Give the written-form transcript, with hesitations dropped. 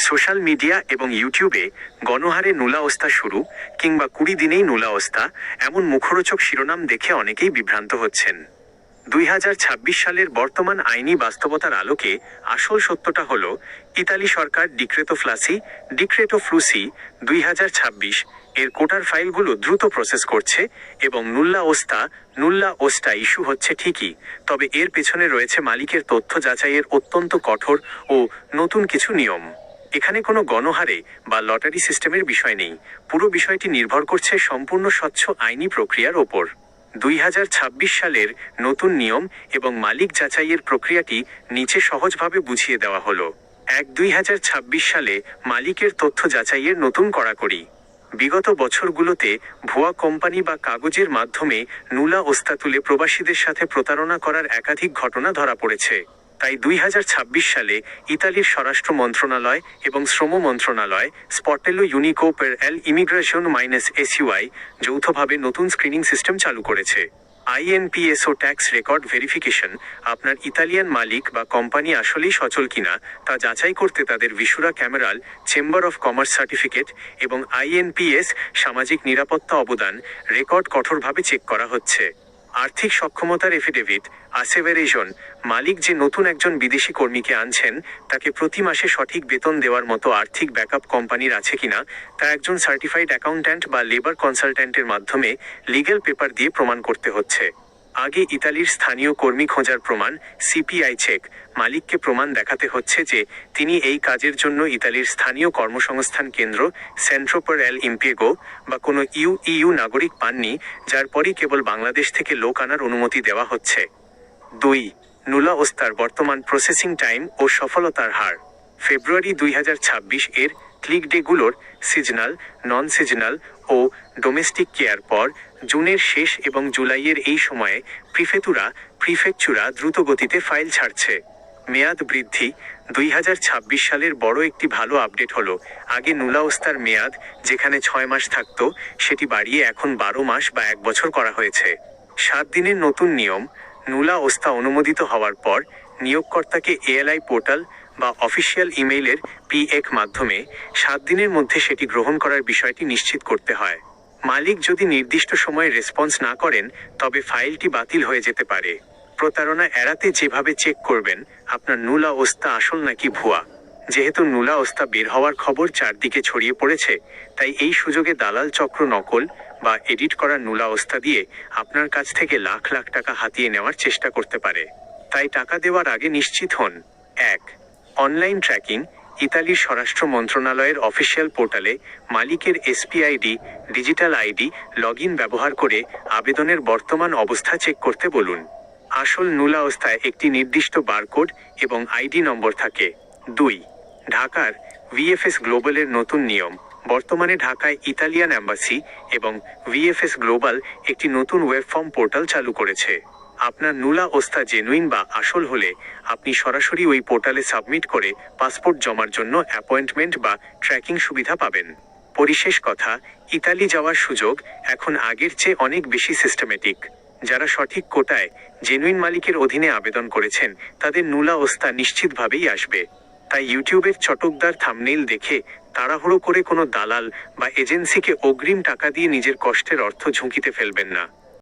Social media এবং ইউটিউবে গণহারে নুলাওস্তা শুরু কিংবা 20 দিনেই নুলাওস্তা এমন মুখরোচক শিরোনাম দেখে অনেকেই বিভ্রান্ত হচ্ছেন। 2026 সালের বর্তমান আইনি বাস্তবতার আলোকে আসল সত্যটা হলো, ইতালি সরকার ডিক্রেটো ফ্লুসি 2026 এর কোটার ফাইলগুলো দ্রুত প্রসেস করছে এবং নুল্লা ওস্টা ইস্যু হচ্ছে ঠিকই, তবে এর পেছনে রয়েছে মালিকের তথ্য যাচাইয়ের অত্যন্ত কঠোর ও নতুন কিছু নিয়ম। এখানে কোনো গণহারে বা লটারি সিস্টেমের বিষয় নেই, পুরো বিষয়টি নির্ভর করছে সম্পূর্ণ স্বচ্ছ আইনি প্রক্রিয়ার ওপর। 2026 সালের নতুন নিয়ম এবং মালিক যাচাইয়ের প্রক্রিয়াটি নিচে সহজভাবে বুঝিয়ে দেওয়া হলো। 2026 সালে মালিকের তথ্য যাচাইয়ের নতুন কড়াকড়ি। বিগত বছরগুলোতে ভুয়া কোম্পানি বা কাগজের মাধ্যমে নুলা ওস্তা তুলে প্রবাসীদের সাথে প্রতারণা করার একাধিক ঘটনা ধরা পড়েছে। তাই 2026 সালে ইতালির স্বরাষ্ট্র মন্ত্রণালয় এবং শ্রম মন্ত্রণালয় স্পটেলো ইউনিকো পের এল ইমিগ্রেশন -SUI যৌথভাবে নতুন স্ক্রিনিং সিস্টেম চালু করেছে। INPSO ট্যাক্স রেকর্ড ভেরিফিকেশন আপনার ইতালিয়ান মালিক বা কোম্পানি আসলেই সচল কিনা তা যাচাই করতে তাদের ভিসুরা ক্যামেরাল চেম্বার অফ কমার্স সার্টিফিকেট এবং INPS সামাজিক নিরাপত্তা অবদান রেকর্ড কঠোরভাবে চেক করা হচ্ছে। আর্থিক সক্ষমতার এফিডেভিট আসেভারেশন মালিক যে নতুন একজন বিদেশি কর্মীকে আনছেন তাকে প্রতি মাসে সঠিক বেতন দেওয়ার মতো আর্থিক ব্যাকআপ কোম্পানির আছে কিনা তা একজন সার্টিফাইড অ্যাকাউন্ট্যান্ট বা লেবার কনসালট্যান্টের মাধ্যমে লিগ্যাল পেপার দিয়ে প্রমাণ করতে হচ্ছে। আগে ইতালির স্থানীয় কর্মী খোঁজার প্রমাণ CPI চেক মালিককে প্রমাণ দেখাতে হচ্ছে যে তিনি এই কাজের জন্য ইতালির স্থানীয় কর্মসংস্থান কেন্দ্র সেন্ট্রো পের এল ইমপিয়েগো বা কোনো EU নাগরিক পাননি, যার পরই কেবল বাংলাদেশ থেকে লোক আনার অনুমতি দেওয়া হচ্ছে। 2. নুলা ওস্তার বর্তমান প্রসেসিং টাইম ও সফলতার হার। ফেব্রুয়ারি 2026 এর ক্লিক ডেগুলোর সিজনাল, নন সিজনাল ও ডোমেস্টিক কেয়ার পর জুনের শেষ এবং জুলাইয়ের এই সময়ে প্রিফেকচুরা দ্রুত গতিতে ফাইল ছাড়ছে। মেয়াদ বৃদ্ধি 2026 সালের বড় একটি ভালো আপডেট হলো, আগে নুলা ওস্তার মেয়াদ যেখানে 6 মাস থাকতো সেটি বাড়িয়ে এখন 12 মাস বা 1 বছর করা হয়েছে। 7 দিনের নতুন নিয়ম, নুলা ওস্তা অনুমোদিত হওয়ার পর নিয়োগকর্তাকে ALI পোর্টাল বা অফিসিয়াল ইমেইলের PX মাধ্যমে 7 দিনের মধ্যে সেটি গ্রহণ করার বিষয়টি নিশ্চিত করতে হয়। মালিক যদি নির্দিষ্ট সময়ে রেসপন্স না করেন তবে ফাইলটি বাতিল হয়ে যেতে পারে। প্রতারণা এড়াতে যেভাবে চেক করবেন আপনার নুলা ওস্তা আসল নাকি ভুয়া। যেহেতু নুলা ওস্তা বের হওয়ার খবর চারদিকে ছড়িয়ে পড়েছে, তাই এই সুযোগে দালাল চক্র নকল বা এডিট করা নুলা ওস্তা দিয়ে আপনার কাছ থেকে লাখ লাখ টাকা হাতিয়ে নেওয়ার চেষ্টা করতে পারে। তাই টাকা দেওয়ার আগে নিশ্চিত হন। 1. অনলাইন ট্র্যাকিং ইতালির স্বরাষ্ট্র মন্ত্রণালয়ের অফিসিয়াল পোর্টালে মালিকের SPID ডিজিটাল ID লগইন ব্যবহার করে আবেদনের বর্তমান অবস্থা চেক করতে বলুন। আসল নুলা ওস্তায় একটি নির্দিষ্ট বারকোড এবং ID নম্বর থাকে। 2. ঢাকার VFS গ্লোবালের নতুন নিয়ম। বর্তমানে ঢাকায় ইতালিয়ান অ্যাম্বাসি এবং VFS গ্লোবাল একটি নতুন ওয়েব ফর্ম পোর্টাল চালু করেছে। আপনার নুলা ওস্তা জেনুইন বা আসল হলে আপনি সরাসরি ওই পোর্টালে সাবমিট করে পাসপোর্ট জমার জন্য অ্যাপয়েন্টমেন্ট বা ট্র্যাকিং সুবিধা পাবেন। পরিশেষ কথা, ইতালি যাওয়ার সুযোগ এখন আগের চেয়ে অনেক বেশি সিস্টেমেটিক। যারা সঠিক কোটায় জেনুইন মালিকের অধীনে আবেদন করেছেন তাদের নুলা ওস্তা নিশ্চিতভাবেই আসবে। তাই ইউটিউবের চটকদার থাম্বনেইল দেখে তাড়াহুড়ো করে কোনো দালাল বা এজেন্সিকে অগ্রিম টাকা দিয়ে নিজের কষ্টের অর্থ ঝুঁকিতে ফেলবেন না।